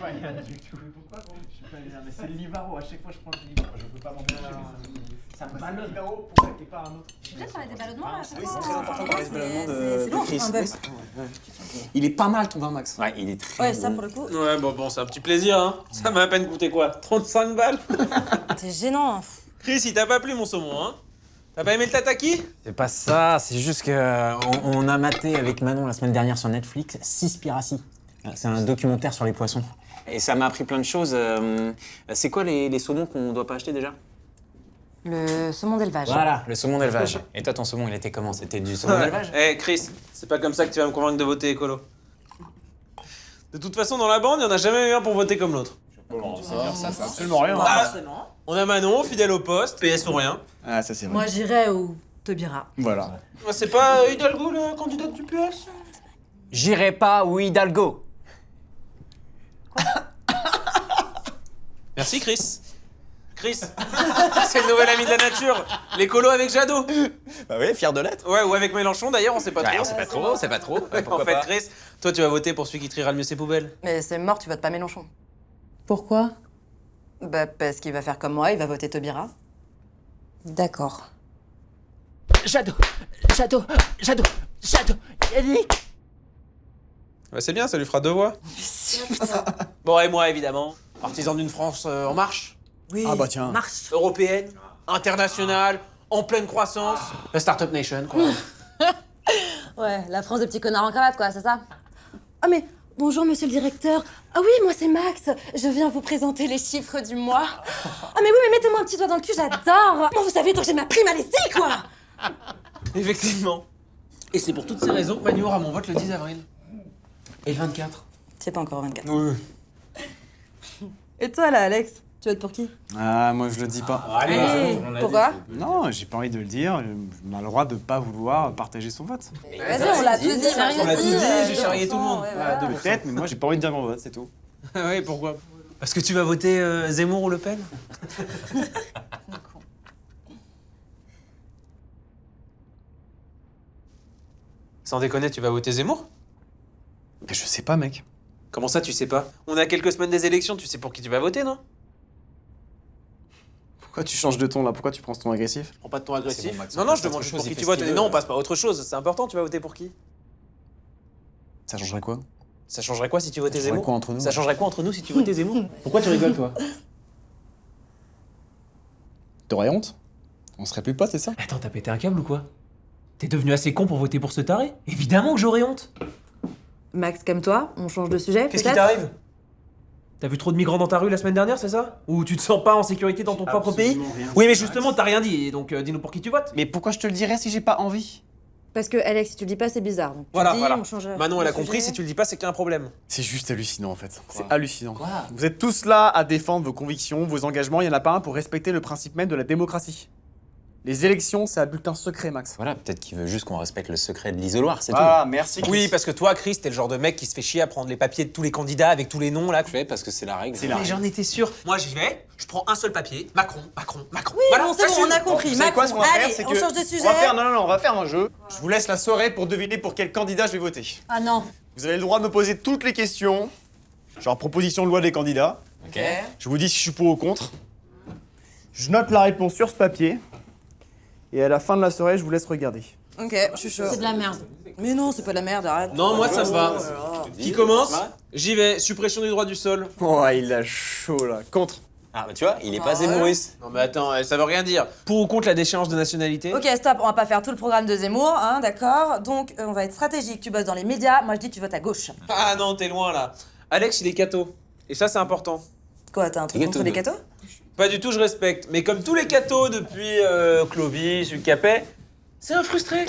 pas Yann du tout. Mais pourquoi gros? Je suis pas Yann, mais c'est le Livaro, à chaque fois je prends le Livaro, je peux pas m'empêcher. Ça me ballonne. Livaro pourquoi et pas un autre? Je suis peut-être parler des ballonnements là. Oui, c'est très important de parler de ballonnement C'est lourd, Chris. un peu. Il est pas mal ton vin, Max. Ouais, il est très Ouais, ça bon. pour le coup, Ouais, bon, c'est un petit plaisir, hein. Ça m'a à peine coûté quoi? 35 balles? c'est gênant. Chris, il t'a pas plu mon saumon, hein? T'as pas aimé le tataki? C'est pas ça, c'est juste que on a maté avec Manon la semaine dernière sur Netflix Seaspiracy. C'est un documentaire sur les poissons. Et ça m'a appris plein de choses. C'est quoi les saumons qu'on doit pas acheter déjà? Le saumon d'élevage. Voilà, le saumon d'élevage. Et toi, ton saumon, il était comment? C'était du saumon d'élevage? Eh, Chris, c'est pas comme ça que tu vas me convaincre de voter écolo. De toute façon, dans la bande, il y en a jamais eu un pour voter comme l'autre. Ça, c'est absolument rien. Pas forcément. On a Manon, fidèle au poste, PS ou rien. Ah, ça c'est vrai. Moi j'irais au Taubira. Voilà. C'est pas Hidalgo, le candidat du PS? J'irai pas où Hidalgo. Merci, Chris. Chris, c'est le nouvel ami de la nature. L'écolo avec Jadot. Bah oui, fier de l'être. Ouais, ou avec Mélenchon d'ailleurs, on sait pas trop. on sait pas trop, c'est pas trop. En fait, Chris, toi, tu vas voter pour celui qui triera le mieux ses poubelles. Mais c'est mort, tu votes pas Mélenchon. Pourquoi? Bah parce qu'il va faire comme moi, il va voter Taubira. D'accord. Jadot, Yannick. Ouais, c'est bien, ça lui fera 2 voix. Bon, et moi, évidemment, partisan d'une France en marche, Oui. Ah bah tiens. Marche. européenne, internationale, en pleine croissance. La Startup Nation, quoi. Ouais, la France des petits connards en cravate quoi, c'est ça? Ah mais bonjour monsieur le directeur. Ah oui, moi c'est Max. Je viens vous présenter les chiffres du mois. Ah mais oui, mais mettez-moi un petit doigt dans le cul, j'adore. Bon, vous savez, donc j'ai ma prime à l'essai quoi. Effectivement. Et c'est pour toutes ces raisons que Manu aura mon vote le 10 avril. Et le 24. C'est pas encore 24. Oui. Et toi là, Alex, tu votes pour qui? Ah, moi je le dis pas. Hey, pourquoi? Non, j'ai pas envie de le dire. On a le droit de pas vouloir partager son vote. Vas-y, on l'a tous dit, On l'a tous dit, j'ai charrié tout le monde. Peut-être, mais moi j'ai pas envie de dire mon vote, c'est tout. Oui, pourquoi? Parce que tu vas voter Zemmour ou Le Pen? Sans déconner, tu vas voter Zemmour? Mais je sais pas, mec. Comment ça, tu sais pas? On est à quelques semaines des élections, tu sais pour qui tu vas voter, non? Pourquoi tu changes de ton là? Pourquoi tu prends ce ton agressif? Prends pas de ton agressif. bon, Max, non, on non, passe je à demande autre juste chose, pour qui il tu fait votes. ce qu'il Non, veut. on passe pas à autre chose, c'est important, tu vas voter pour qui? Ça changerait quoi? Ça changerait quoi si tu votais Ça changerait Zemmour? quoi entre nous? Ça changerait quoi entre nous si tu votais Zemmour? Pourquoi tu rigoles, toi? T'aurais honte? On serait plus potes, c'est ça? Attends, t'as pété un câble ou quoi? T'es devenu assez con pour voter pour ce taré? Évidemment que j'aurais honte! Max, comme toi, on change de sujet. Qu'est-ce qui peut-être t'arrive? T'as vu trop de migrants dans ta rue la semaine dernière, c'est ça? Ou tu te sens pas en sécurité dans ton propre pays? Oui, mais justement, t'as rien dit, donc dis-nous pour qui tu votes. Mais pourquoi je te le dirais si j'ai pas envie? Parce que Alex, si tu le dis pas, c'est bizarre. Donc, tu Voilà, dis, voilà. on change Manon, elle de a compris, sujet. si tu le dis pas, c'est qu'il y a un problème. C'est juste hallucinant en fait. C'est hallucinant. Vous êtes tous là à défendre vos convictions, vos engagements. Il y en a pas un pour respecter le principe même de la démocratie. Les élections, c'est un bulletin secret, Max. Voilà, peut-être qu'il veut juste qu'on respecte le secret de l'isoloir, c'est Ah, merci. Oui, parce que toi, Chris, t'es le genre de mec qui se fait chier à prendre les papiers de tous les candidats avec tous les noms, là. tout. Je fais parce que c'est la règle. C'est la Mais règle. j'en étais sûr. Moi, j'y vais, je prends un seul papier. Macron. Oui, Voilà, bon, c'est bon, j'assume. on a compris. Vous savez quoi, ce qu'on va faire, Allez, c'est on que change de sujet. on va faire, non, on va faire un jeu. Je vous laisse la soirée pour deviner pour quel candidat je vais voter. Ah non. Vous avez le droit de me poser toutes les questions, genre proposition de loi des candidats. Ok. Je vous dis si je suis pour ou contre. Je note la réponse sur ce papier. Et à la fin de la soirée, je vous laisse regarder. Ok, je suis chaud. C'est de la merde. Mais non, c'est pas de la merde, arrête. Non, moi, ça me va. Qui commence? J'y vais. Suppression du droit du sol. Oh, il a chaud là. Contre. Ah, bah tu vois, il est pas Ah ouais. zémouriste. Non, mais attends, ça veut rien dire. Pour ou contre la déchéance de nationalité? Ok, stop, on va pas faire tout le programme de Zemmour, hein, d'accord? Donc, on va être stratégique. Tu bosses dans les médias, moi je dis tu votes à gauche. Ah non, t'es loin, là. Alex, il est catho. Et ça, c'est important. Quoi, t'as un truc Les contre cathos. les cathos? Pas du tout, je respecte. Mais comme tous les cathos depuis Clovis, Hugues Capet, c'est un frustré.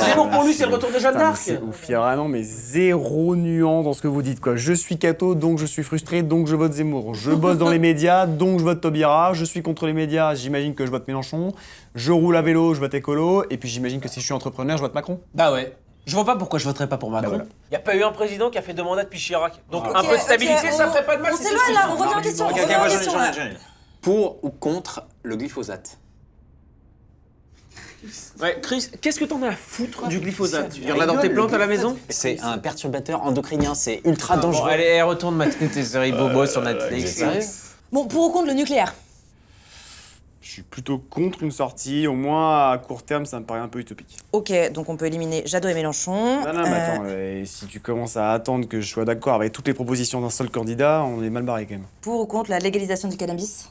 Zemmour, pour lui, c'est le retour de Jeanne Putain, mais d'Arc. c'est ouf, il y a vraiment mais zéro nuance dans ce que vous dites quoi. Je suis catho, donc je suis frustré, donc je vote Zemmour. Je bosse dans les médias, donc je vote Taubira. Je suis contre les médias, j'imagine que je vote Mélenchon. Je roule à vélo, je vote écolo. Et puis j'imagine que si je suis entrepreneur, je vote Macron. Bah ouais. Je vois pas pourquoi je voterais pas pour Macron. voilà. Y a pas eu un président qui a fait 2 mandats depuis Chirac. Donc Ok, un peu de stabilité, ok, ça ferait pas de mal. On c'est s'éloigne tout ce là, que on je dis. revient en question, on Ok, revient en moi, question là. Pour ou contre le glyphosate? Ouais, Chris, qu'est-ce que t'en as à foutre du glyphosate? Tu viens là dans tes plantes à la maison? C'est un perturbateur endocrinien, c'est ultra Bon, dangereux. allez, retourne mater tes séries bobo sur Netflix. Sérieux? Bon, pour ou contre le nucléaire? Je suis plutôt contre une sortie, au moins à court terme, ça me paraît un peu utopique. Ok, donc on peut éliminer Jadot et Mélenchon. Non, mais attends, si tu commences à attendre que je sois d'accord avec toutes les propositions d'un seul candidat, on est mal barré quand même. Pour ou contre la légalisation du cannabis?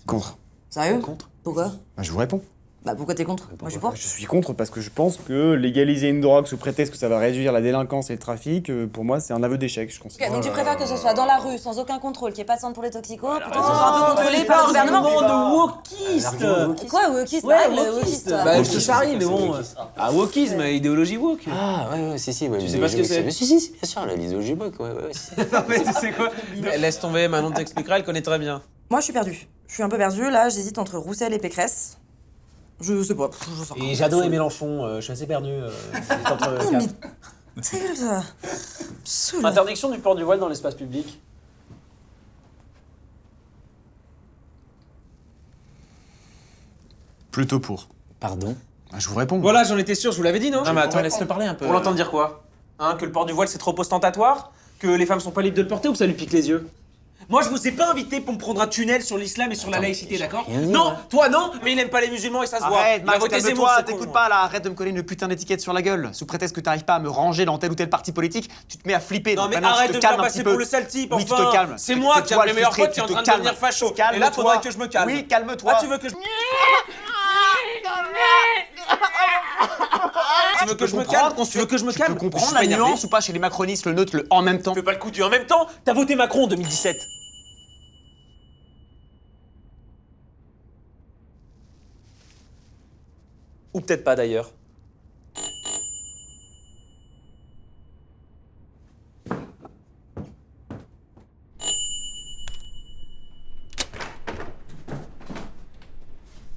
Contre. Sérieux? Contre. Pourquoi? Bah, je vous réponds. Bah pourquoi t'es contre? Moi je suis pour. Je suis contre parce que je pense que légaliser une drogue sous prétexte que ça va réduire la délinquance et le trafic, pour moi, c'est un aveu d'échec, je considère. Ok, donc tu préfères que ce soit dans la rue, sans aucun contrôle, qu'il n'y ait pas de centre pour les toxicos, plutôt que ce soit un peu contrôlé par le gouvernement? de wokiste. Quoi, wokiste? Ouais, le wokiste. wokiste. Bah, je te charrie, mais bon. Ah, wokisme, idéologie woke. Ah ouais, si, ouais. Tu sais pas ce que c'est? Si, bien sûr, la lithologie woke, ouais, si. Non, mais tu sais quoi? Laisse tomber, Manon t'expliquera, elle connaît très bien. Moi je suis perdue. Je suis un peu perdue, là, j'hésite entre Roussel et Pécresse. Je sais pas, je sais pas. Et Jadot et Mélenchon, je suis assez perdu. Non, mais... Ta gueule, ça. Saoule. Interdiction du port du voile dans l'espace public. Plutôt pour. Pardon? Je vous réponds. Voilà, j'en étais sûr, je vous l'avais dit, non? Non mais attends, laisse-le parler un peu. Pour l'entendre dire quoi? Hein, que le port du voile c'est trop ostentatoire? Que les femmes sont pas libres de le porter ou que ça lui pique les yeux? Moi je vous ai pas invité pour me prendre un tunnel sur l'islam et sur la laïcité, d'accord? rien dit, Non, moi. toi non, mais il aime pas les musulmans et ça se voit. Arrête, Il a Max, voté Zemmour, calme-toi, c'est con, t'écoutes moi. pas là, arrête de me coller une putain d'étiquette sur la gueule. Sous prétexte que t'arrives pas à me ranger dans tel ou tel parti politique, tu te mets à flipper. Non Donc mais maintenant, arrête tu de te me faire calmes un passer petit peu. pour le sale type, Oui, enfin. tu te calmes. C'est moi qui toi aime les le meilleurs frustré, potes qui est en tu train te de devenir calmes. facho. Et Calme-toi. là faudrait que je me calme. Oui, calme-toi. Ah tu veux que je... Tu veux que je me calme? Tu veux que je me calme? Tu peux Je comprendre suis la pas énervé. nuance ou pas chez les macronistes, le neutre, le en même temps? Fais pas le coup du en même temps. T'as voté Macron en 2017. Ou peut-être pas d'ailleurs.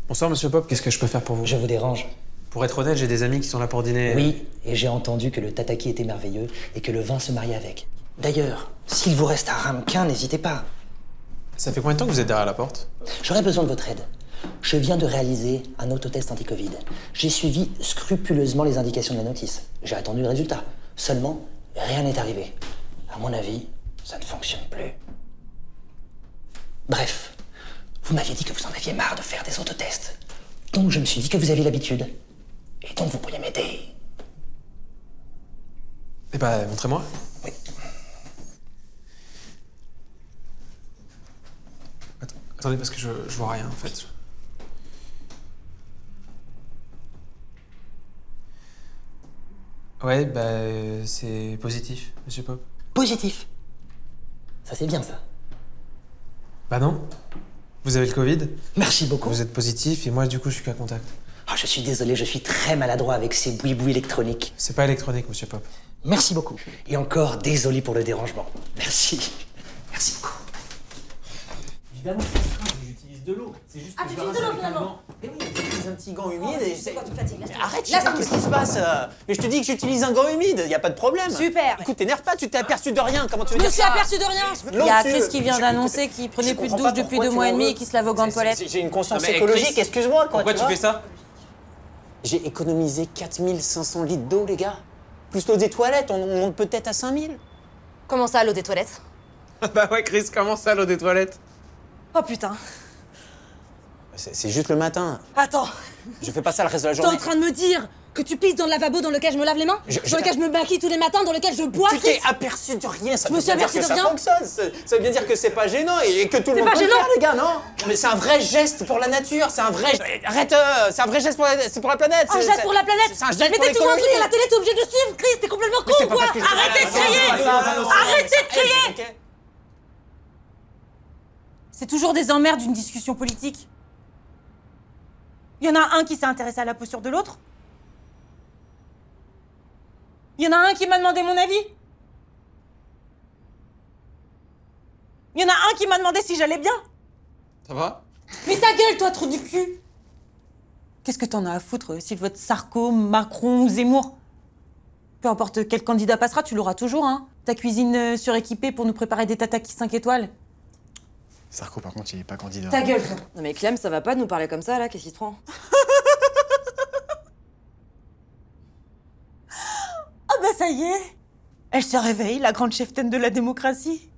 Bonsoir Monsieur Pop, qu'est-ce que je peux faire pour vous? Je vous dérange. Pour être honnête, j'ai des amis qui sont là pour dîner. Oui, et j'ai entendu que le tataki était merveilleux et que le vin se mariait avec. D'ailleurs, s'il vous reste un ramequin, n'hésitez pas. Ça fait combien de temps que vous êtes derrière la porte? J'aurais besoin de votre aide. Je viens de réaliser un autotest anti-Covid. J'ai suivi scrupuleusement les indications de la notice. J'ai attendu le résultat. Seulement, rien n'est arrivé. À mon avis, ça ne fonctionne plus. Bref, vous m'aviez dit que vous en aviez marre de faire des autotests. Donc je me suis dit que vous aviez l'habitude. Et donc vous pourriez m'aider. Eh ben, montrez-moi. Oui. Attendez, parce que je vois rien en fait. Ouais, bah c'est positif, Monsieur Pop. Positif. Ça c'est bien ça. Bah non. Vous avez le Covid, Merci beaucoup. vous êtes positif et moi du coup je suis qu'à contact. Ah, je suis désolé, je suis très maladroit avec ces boui-boui électroniques. C'est pas électronique, Monsieur Pop. Merci beaucoup. Et encore, désolé pour le dérangement. Merci. Merci beaucoup. Évidemment, j'utilise de l'eau. C'est juste Ah, tu utilises de l'eau finalement? Mais oui, j'utilise un petit gant humide et C'est quoi, tu me fatigues? Laisse tomber. Arrête, Laisse Charles, tomber. qu'est-ce qui se passe? Mais je te dis que j'utilise un gant humide, y a pas de problème. Super. Écoute, t'énerve pas, tu t'es aperçu de rien, comment tu veux Je me dire suis ça? aperçu de rien. Il L'autre, y a tu- Chris qui vient je- d'annoncer qu'il prenait je plus de comprends douche pas depuis pourquoi 2 tu mois et m'en demi veux. et qu'il se lave au gant de toilette. J'ai une conscience Non, mais écologique, Chris, excuse-moi quoi. Pourquoi tu fais ça? J'ai économisé 4500 litres d'eau, les gars. Plus l'eau des toilettes, on monte peut-être à 5000. Comment ça, l'eau des toilettes? Bah ouais, Chris, comment ça l'eau des toilettes? Oh putain. C'est juste le matin. Attends, Je fais pas ça le reste de la t'es en journée. train de me dire que tu pisses dans le lavabo dans lequel je me lave les mains? Dans lequel je me maquille tous les matins? Dans lequel je bois? Tu t'es Chris aperçu de rien, ça Je me veut suis bien dire aperçu que de ça rien. fonctionne. Ça veut bien dire que c'est pas gênant et que tout le C'est monde pas peut le gênant. faire, les gars, non? Mais c'est un vrai geste pour la nature, c'est un vrai... Arrête, c'est un vrai geste c'est pour la planète. Un geste pour la planète? C'est un geste Mais pour t'es toujours un truc l'écologie. à la télé, t'es obligé de le suivre, Chris, t'es complètement con c'est ou pas quoi? parce que je- Arrêtez de crier! Arrêtez de crier! Ok. C'est toujours des emmerdes d'une discussion politique. Il y en a un qui s'est intéressé à la posture de l'autre. Il y en a un qui m'a demandé mon avis. Il y en a un qui m'a demandé si j'allais bien. Ça va? Mais ta gueule, toi, trou du cul! Qu'est-ce que t'en as à foutre s'il vote Sarko, Macron ou Zemmour? Peu importe quel candidat passera, tu l'auras toujours, hein. Ta cuisine suréquipée pour nous préparer des tatakis 5 étoiles. Sarko, par contre, il est pas candidat. Ta gueule, toi. Non mais Clem, ça va pas de nous parler comme ça, là, qu'est-ce qui te prend? y est, elle se réveille, la grande cheftaine de la démocratie.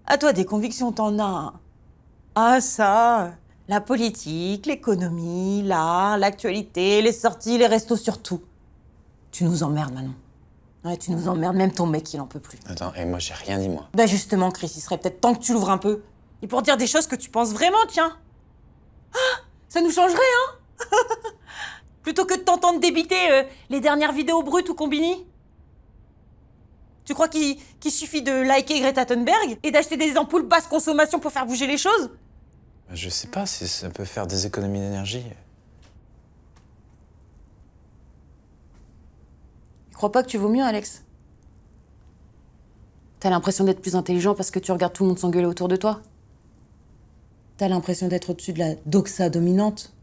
À toi, des convictions, t'en as. Ah, ça, la politique, l'économie, l'art, l'actualité, les sorties, les restos, surtout. Tu nous emmerdes, Manon. Ouais, tu nous emmerdes, même ton mec, il en peut plus. Attends, et moi j'ai rien dit, moi. Bah justement, Chris, il serait peut-être temps que tu l'ouvres un peu. Et pour dire des choses que tu penses vraiment, tiens. Ah, ça nous changerait, hein. Plutôt que de t'entendre débiter les dernières vidéos brutes ou combini. Tu crois qu'il suffit de liker Greta Thunberg et d'acheter des ampoules basse consommation pour faire bouger les choses? Je sais pas si ça peut faire des économies d'énergie. Tu crois pas que tu vaux mieux, Alex? T'as l'impression d'être plus intelligent parce que tu regardes tout le monde s'engueuler autour de toi? T'as l'impression d'être au-dessus de la doxa dominante,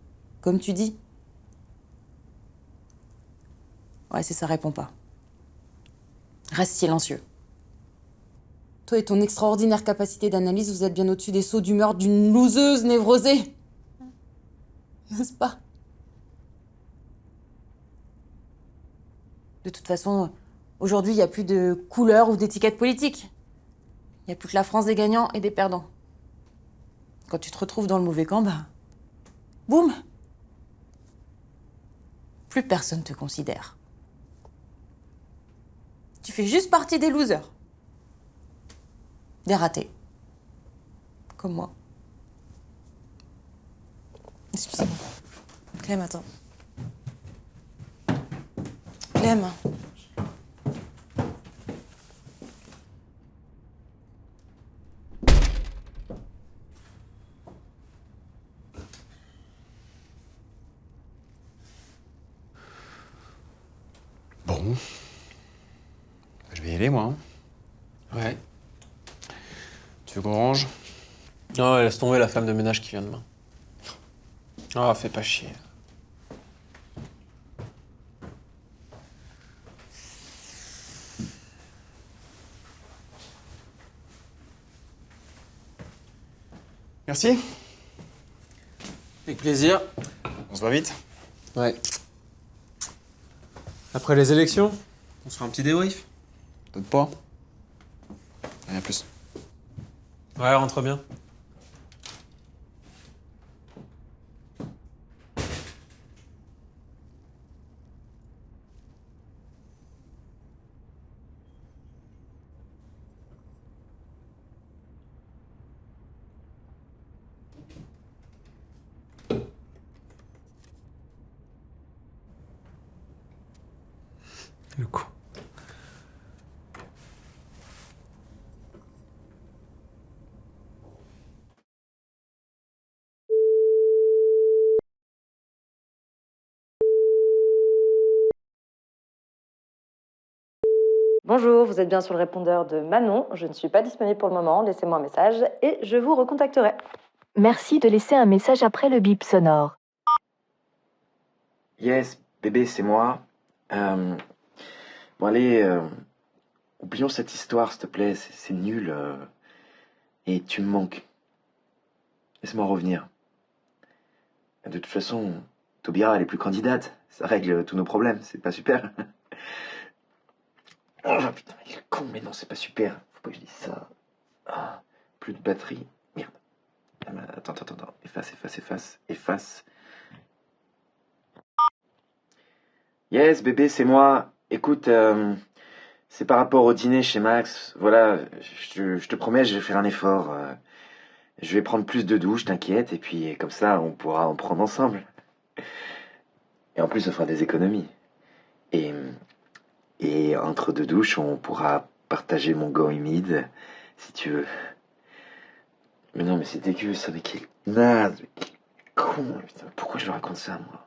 comme tu dis? Ouais, c'est ça, réponds pas. Reste silencieux. Toi et ton extraordinaire capacité d'analyse, vous êtes bien au-dessus des sauts d'humeur d'une loseuse névrosée. N'est-ce pas? De toute façon, aujourd'hui, il n'y a plus de couleur ou d'étiquette politique. Il n'y a plus que la France des gagnants et des perdants. Quand tu te retrouves dans le mauvais camp, bah... boum! Plus personne te considère. Tu fais juste partie des losers. Des ratés. Comme moi. Excusez-moi. Clem, attends. Clem. Bon. Je vais y aller, moi. Ouais. Tu veux qu'on range? Non, laisse tomber la femme de ménage qui vient demain. Ah, fais pas chier. Merci. Avec plaisir. On se voit vite. Ouais. Après les élections, on se fait un petit débrief. Peut-être pas. Allez, à plus. Ouais, rentre bien. Le coup. Bonjour, vous êtes bien sur le répondeur de Manon. Je ne suis pas disponible pour le moment. Laissez-moi un message et je vous recontacterai. Merci de laisser un message après le bip sonore. Yes, bébé, c'est moi. Bon, allez, oublions cette histoire, s'il te plaît, c'est nul. Et tu me manques. Laisse-moi revenir. De toute façon, Taubira, elle est plus candidate. Ça règle tous nos problèmes, c'est pas super. Oh putain, il est con, mais non, c'est pas super. Faut pas que je dise ça. Ah, plus de batterie. Merde. Attends. Efface. Yes, bébé, c'est moi. Écoute, c'est par rapport au dîner chez Max. Voilà, je te promets, je vais faire un effort. Je vais prendre plus de douches, t'inquiète, et puis comme ça, on pourra en prendre ensemble. Et en plus, ça fera des économies. Et entre deux douches, on pourra partager mon gant humide, si tu veux. Mais non, mais c'est dégueu, ça, mais quel naze, mais quel con, putain, pourquoi je lui raconte ça, moi?